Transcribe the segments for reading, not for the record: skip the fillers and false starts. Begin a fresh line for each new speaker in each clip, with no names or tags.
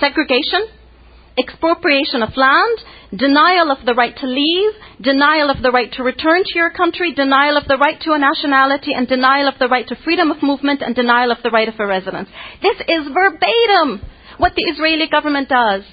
segregation, expropriation of land, denial of the right to leave, denial of the right to return to your country, denial of the right to a nationality, and denial of the right to freedom of movement, and denial of the right of a residence. This is verbatim what the Israeli government does.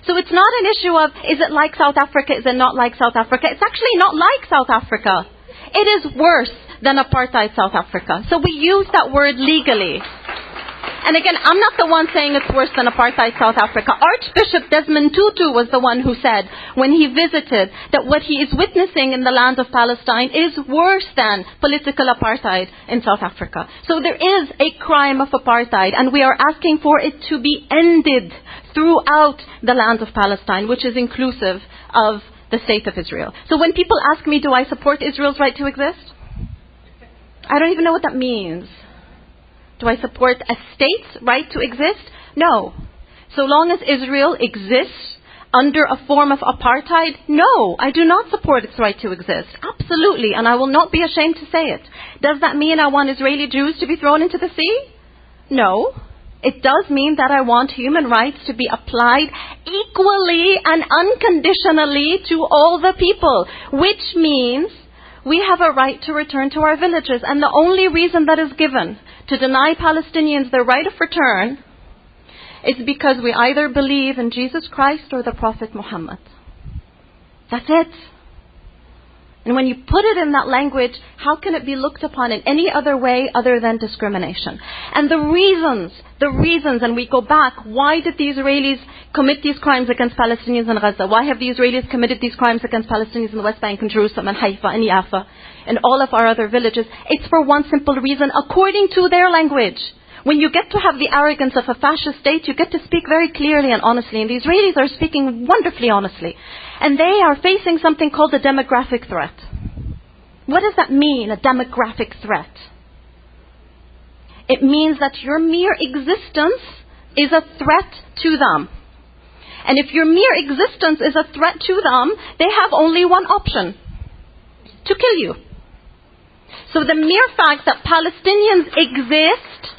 So it's not an issue of, is it like South Africa, is it not like South Africa? It's actually not like South Africa. It is worse than apartheid South Africa. So we use that word legally. And again, I'm not the one saying it's worse than apartheid South Africa. Archbishop Desmond Tutu was the one who said, when he visited, that what he is witnessing in the land of Palestine is worse than political apartheid in South Africa. So there is a crime of apartheid, and we are asking for it to be ended throughout the land of Palestine, which is inclusive of the state of Israel. So when people ask me, do I support Israel's right to exist? I don't even know what that means. Do I support a state's right to exist? No. So long as Israel exists under a form of apartheid, no, I do not support its right to exist. Absolutely, and I will not be ashamed to say it. Does that mean I want Israeli Jews to be thrown into the sea? No. It does mean that I want human rights to be applied equally and unconditionally to all the people, which means we have a right to return to our villages. And the only reason that is given to deny Palestinians their right of return is because we either believe in Jesus Christ or the Prophet Muhammad. That's it. And when you put it in that language, how can it be looked upon in any other way other than discrimination? And the reasons, and we go back, why did the Israelis commit these crimes against Palestinians in Gaza? Why have the Israelis committed these crimes against Palestinians in the West Bank and Jerusalem and Haifa and Yafa and all of our other villages? It's for one simple reason, according to their language. When you get to have the arrogance of a fascist state, you get to speak very clearly and honestly. And the Israelis are speaking wonderfully honestly. And they are facing something called a demographic threat. What does that mean, a demographic threat? It means that your mere existence is a threat to them. And if your mere existence is a threat to them, they have only one option: to kill you. So the mere fact that Palestinians exist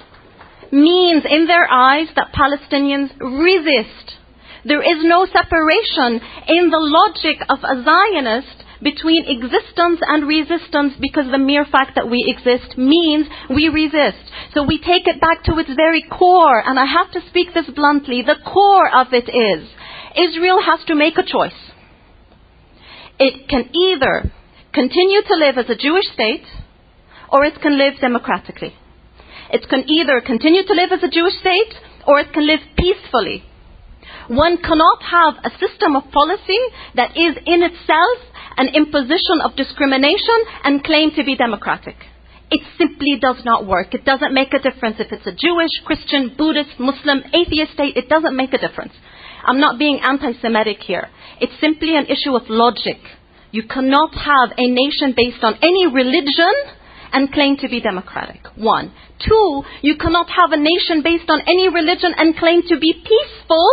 means in their eyes that Palestinians resist. There is no separation in the logic of a Zionist between existence and resistance, because the mere fact that we exist means we resist. So we take it back to its very core, and I have to speak this bluntly. The core of it is Israel has to make a choice. It can either continue to live as a Jewish state, or it can live democratically. It can either continue to live as a Jewish state, or it can live peacefully. One cannot have a system of policy that is in itself an imposition of discrimination and claim to be democratic. It simply does not work. It doesn't make a difference if it's a Jewish, Christian, Buddhist, Muslim, atheist state. It doesn't make a difference. I'm not being anti-Semitic here. It's simply an issue of logic. You cannot have a nation based on any religion and claim to be democratic. 1. 2, you cannot have a nation based on any religion and claim to be peaceful,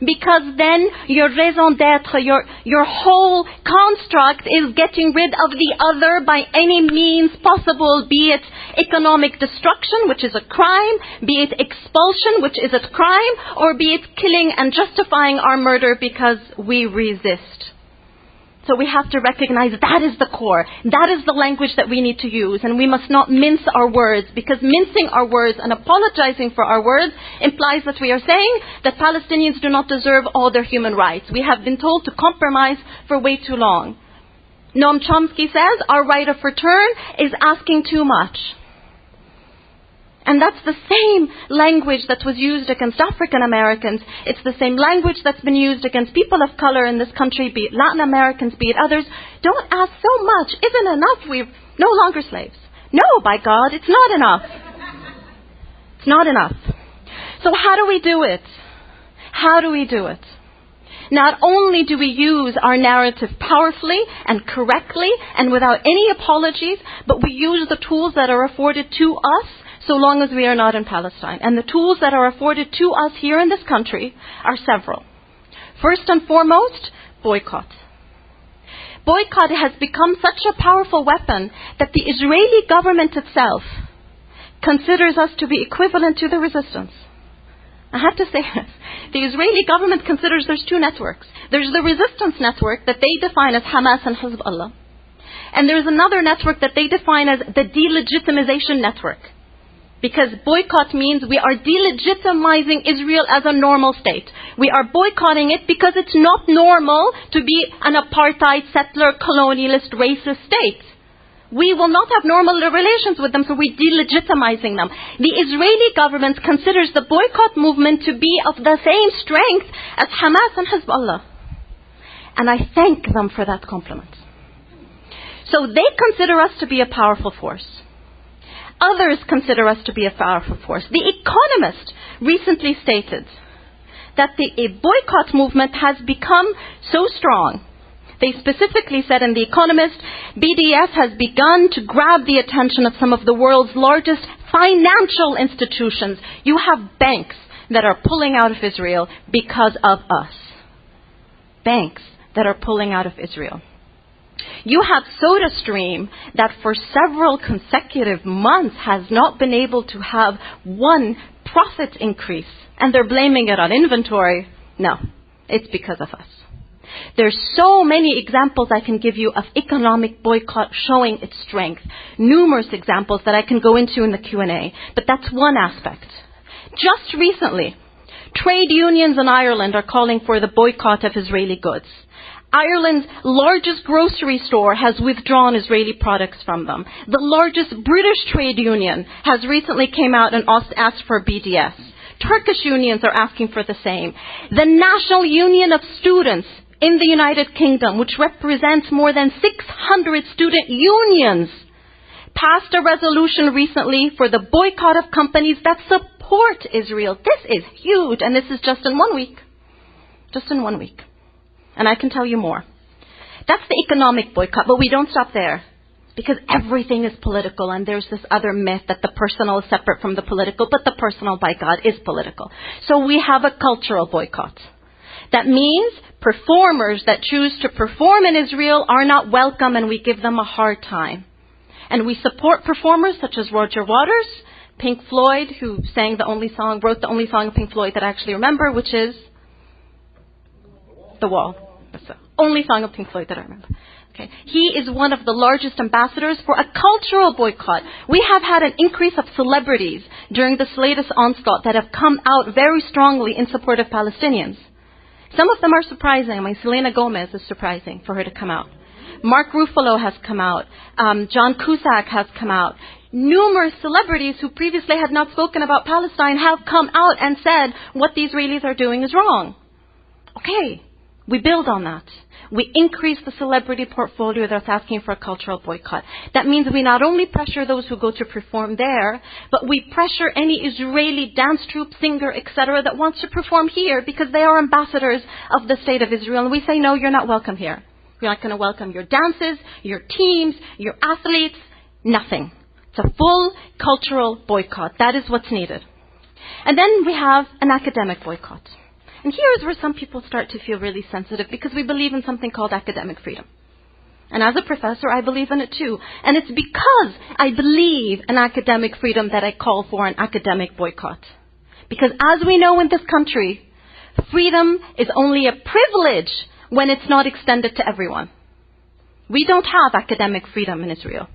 because then your raison d'être, your whole construct is getting rid of the other by any means possible, be it economic destruction, which is a crime, be it expulsion, which is a crime, or be it killing and justifying our murder because we resist. So we have to recognize that is the core. That is the language that we need to use. And we must not mince our words, because mincing our words and apologizing for our words implies that we are saying that Palestinians do not deserve all their human rights. We have been told to compromise for way too long. Noam Chomsky says our right of return is asking too much. And that's the same language that was used against African Americans. It's the same language that's been used against people of color in this country, be it Latin Americans, be it others. Don't ask so much. Isn't enough? We're no longer slaves. No, by God, it's not enough. It's not enough. So how do we do it? How do we do it? Not only do we use our narrative powerfully and correctly and without any apologies, but we use the tools that are afforded to us so long as we are not in Palestine. And the tools that are afforded to us here in this country are several. First and foremost, boycott. Boycott has become such a powerful weapon that the Israeli government itself considers us to be equivalent to the resistance. I have to say this, the Israeli government considers there's two networks. There's the resistance network that they define as Hamas and Hezbollah. And there's another network that they define as the delegitimization network. Because boycott means we are delegitimizing Israel as a normal state. We are boycotting it because it's not normal to be an apartheid, settler, colonialist, racist state. We will not have normal relations with them, so we're delegitimizing them. The Israeli government considers the boycott movement to be of the same strength as Hamas and Hezbollah. And I thank them for that compliment. So they consider us to be a powerful force. Others consider us to be a powerful force. The Economist recently stated that the boycott movement has become so strong. They specifically said in The Economist, BDS has begun to grab the attention of some of the world's largest financial institutions. You have banks that are pulling out of Israel because of us. Banks that are pulling out of Israel. You have SodaStream that for several consecutive months has not been able to have one profit increase. And they're blaming it on inventory. No, it's because of us. There's so many examples I can give you of economic boycott showing its strength. Numerous examples that I can go into in the Q&A. But that's one aspect. Just recently, trade unions in Ireland are calling for the boycott of Israeli goods. Ireland's largest grocery store has withdrawn Israeli products from them. The largest British trade union has recently came out and asked for BDS. Turkish unions are asking for the same. The National Union of Students in the United Kingdom, which represents more than 600 student unions, passed a resolution recently for the boycott of companies that support Israel. This is huge, and this is just in 1 week. Just in 1 week. And I can tell you more. That's the economic boycott, but we don't stop there. Because everything is political, and there's this other myth that the personal is separate from the political, but the personal by God is political. So we have a cultural boycott. That means performers that choose to perform in Israel are not welcome, and we give them a hard time. And we support performers such as Roger Waters, Pink Floyd, who wrote the only song of Pink Floyd that I actually remember, which is The Wall. That's the only song of Pink Floyd that I remember. Okay. He is one of the largest ambassadors for a cultural boycott. We have had an increase of celebrities during this latest onslaught that have come out very strongly in support of Palestinians. Some of them are surprising. I mean, Selena Gomez is surprising for her to come out. Mark Ruffalo has come out. John Cusack has come out. Numerous celebrities who previously had not spoken about Palestine have come out and said what the Israelis are doing is wrong. Okay. We build on that. We increase the celebrity portfolio that's asking for a cultural boycott. That means we not only pressure those who go to perform there, but we pressure any Israeli dance troupe, singer, etc. that wants to perform here because they are ambassadors of the state of Israel. And we say, no, you're not welcome here. We're not going to welcome your dances, your teams, your athletes, nothing. It's a full cultural boycott. That is what's needed. And then we have an academic boycott. And here is where some people start to feel really sensitive because we believe in something called academic freedom. And as a professor, I believe in it too. And it's because I believe in academic freedom that I call for an academic boycott. Because as we know in this country, freedom is only a privilege when it's not extended to everyone. We don't have academic freedom in Israel.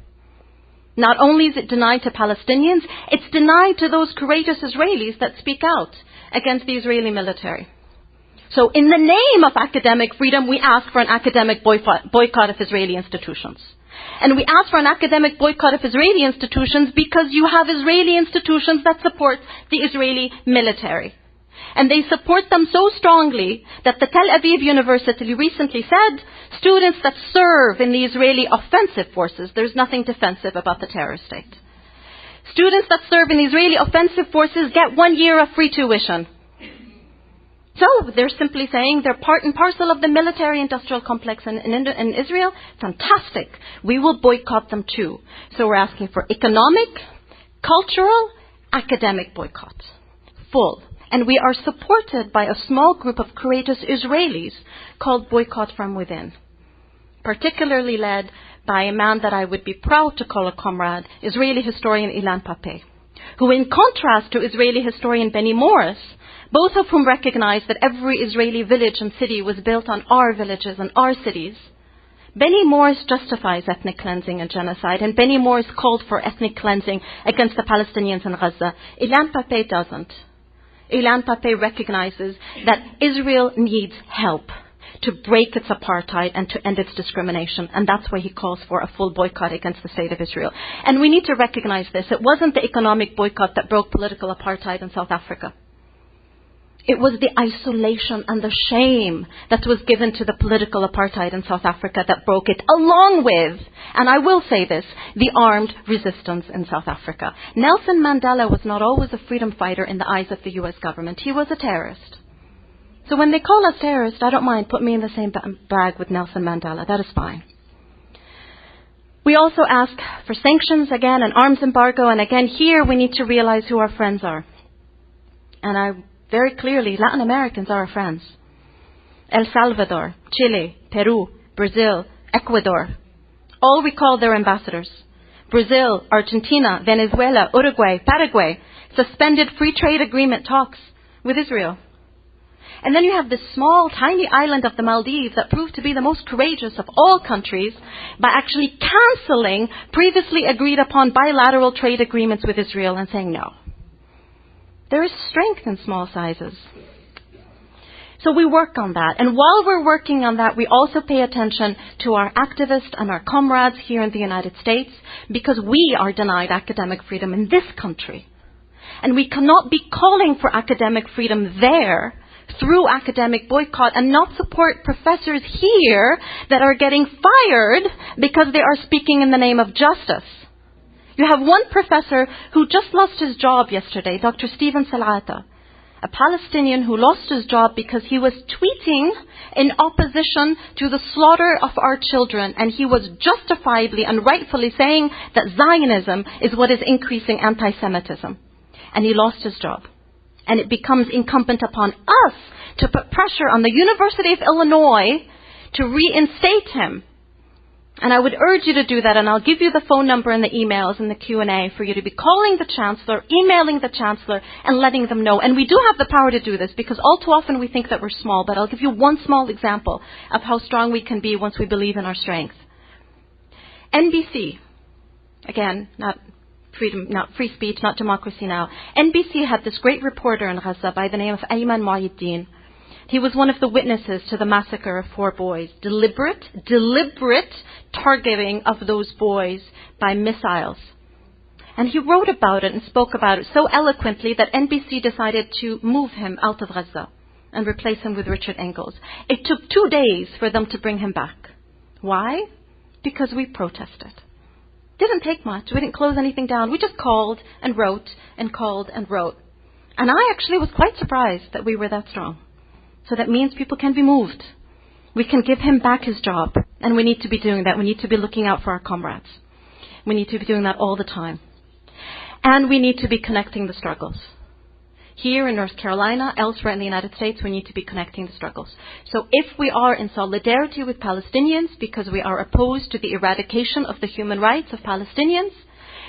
Not only is it denied to Palestinians, it's denied to those courageous Israelis that speak out against the Israeli military. So in the name of academic freedom, we ask for an academic boycott of Israeli institutions. And we ask for an academic boycott of Israeli institutions because you have Israeli institutions that support the Israeli military. And they support them so strongly that the Tel Aviv University recently said students that serve in the Israeli offensive forces, there's nothing defensive about the terrorist state. Students that serve in the Israeli offensive forces get 1 year of free tuition. So they're simply saying they're part and parcel of the military-industrial complex in Israel. Fantastic. We will boycott them too. So we're asking for economic, cultural, academic boycott. Full. And we are supported by a small group of courageous Israelis called Boycott from Within. Particularly led by a man that I would be proud to call a comrade, Israeli historian Ilan Pape, who in contrast to Israeli historian Benny Morris, both of whom recognize that every Israeli village and city was built on our villages and our cities. Benny Morris justifies ethnic cleansing and genocide, and Benny Morris called for ethnic cleansing against the Palestinians in Gaza. Ilan Pappé doesn't. Ilan Pappé recognizes that Israel needs help to break its apartheid and to end its discrimination. And that's why he calls for a full boycott against the state of Israel. And we need to recognize this. It wasn't the economic boycott that broke political apartheid in South Africa. It was the isolation and the shame that was given to the political apartheid in South Africa that broke it, along with, and I will say this, the armed resistance in South Africa. Nelson Mandela was not always a freedom fighter in the eyes of the US government. He was a terrorist. So when they call us terrorists, I don't mind, put me in the same bag with Nelson Mandela. That is fine. We also ask for sanctions again, an arms embargo, and again here we need to realize who our friends are. And very clearly, Latin Americans are our friends. El Salvador, Chile, Peru, Brazil, Ecuador. All recall their ambassadors. Brazil, Argentina, Venezuela, Uruguay, Paraguay suspended free trade agreement talks with Israel. And then you have this small, tiny island of the Maldives that proved to be the most courageous of all countries by actually cancelling previously agreed upon bilateral trade agreements with Israel and saying no. There is strength in small sizes. So we work on that. And while we're working on that, we also pay attention to our activists and our comrades here in the United States, because we are denied academic freedom in this country. And we cannot be calling for academic freedom there through academic boycott and not support professors here that are getting fired because they are speaking in the name of justice. You have one professor who just lost his job yesterday, Dr. Stephen Salata, a Palestinian who lost his job because he was tweeting in opposition to the slaughter of our children, and he was justifiably and rightfully saying that Zionism is what is increasing anti-Semitism. And he lost his job. And it becomes incumbent upon us to put pressure on the University of Illinois to reinstate him. And I would urge you to do that, and I'll give you the phone number and the emails in the Q&A for you to be calling the Chancellor, emailing the Chancellor, and letting them know. And we do have the power to do this, because all too often we think that we're small, but I'll give you one small example of how strong we can be once we believe in our strength. NBC, again, not freedom, not free speech, not democracy now. NBC had this great reporter in Gaza by the name of Ayman Mu'ayyid. He was one of the witnesses to the massacre of 4 boys. Deliberate targeting of those boys by missiles. And he wrote about it and spoke about it so eloquently that NBC decided to move him out of Gaza and replace him with Richard Engels. It took 2 days for them to bring him back. Why? Because we protested. Didn't take much. We didn't close anything down. We just called and wrote and called and wrote. And I actually was quite surprised that we were that strong. So that means people can be moved. We can give him back his job. And we need to be doing that. We need to be looking out for our comrades. We need to be doing that all the time. And we need to be connecting the struggles. Here in North Carolina, elsewhere in the United States, we need to be connecting the struggles. So if we are in solidarity with Palestinians because we are opposed to the eradication of the human rights of Palestinians,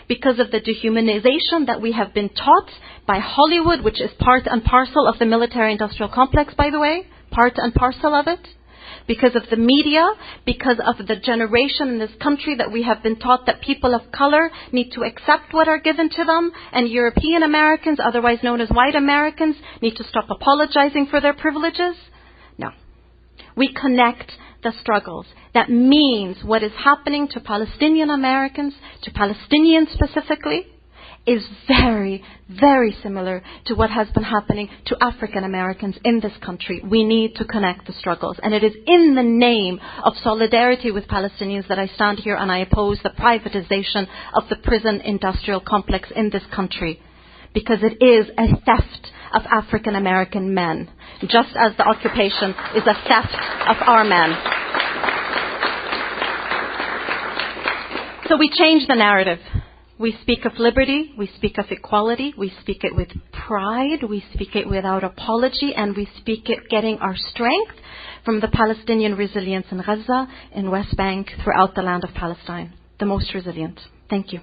because of the dehumanization that we have been taught by Hollywood, which is part and parcel of the military-industrial complex, by the way, part and parcel of it, because of the media, because of the generation in this country that we have been taught that people of color need to accept what are given to them, and European Americans, otherwise known as white Americans, need to stop apologizing for their privileges. No. We connect the struggles. That means what is happening to Palestinian Americans, to Palestinians specifically, is very, very similar to what has been happening to African Americans in this country. We need to connect the struggles. And it is in the name of solidarity with Palestinians that I stand here and I oppose the privatization of the prison industrial complex in this country. Because it is a theft of African American men, just as the occupation is a theft of our men. So we change the narrative. We speak of liberty, we speak of equality, we speak it with pride, we speak it without apology, and we speak it getting our strength from the Palestinian resilience in Gaza, in West Bank, throughout the land of Palestine. The most resilient. Thank you.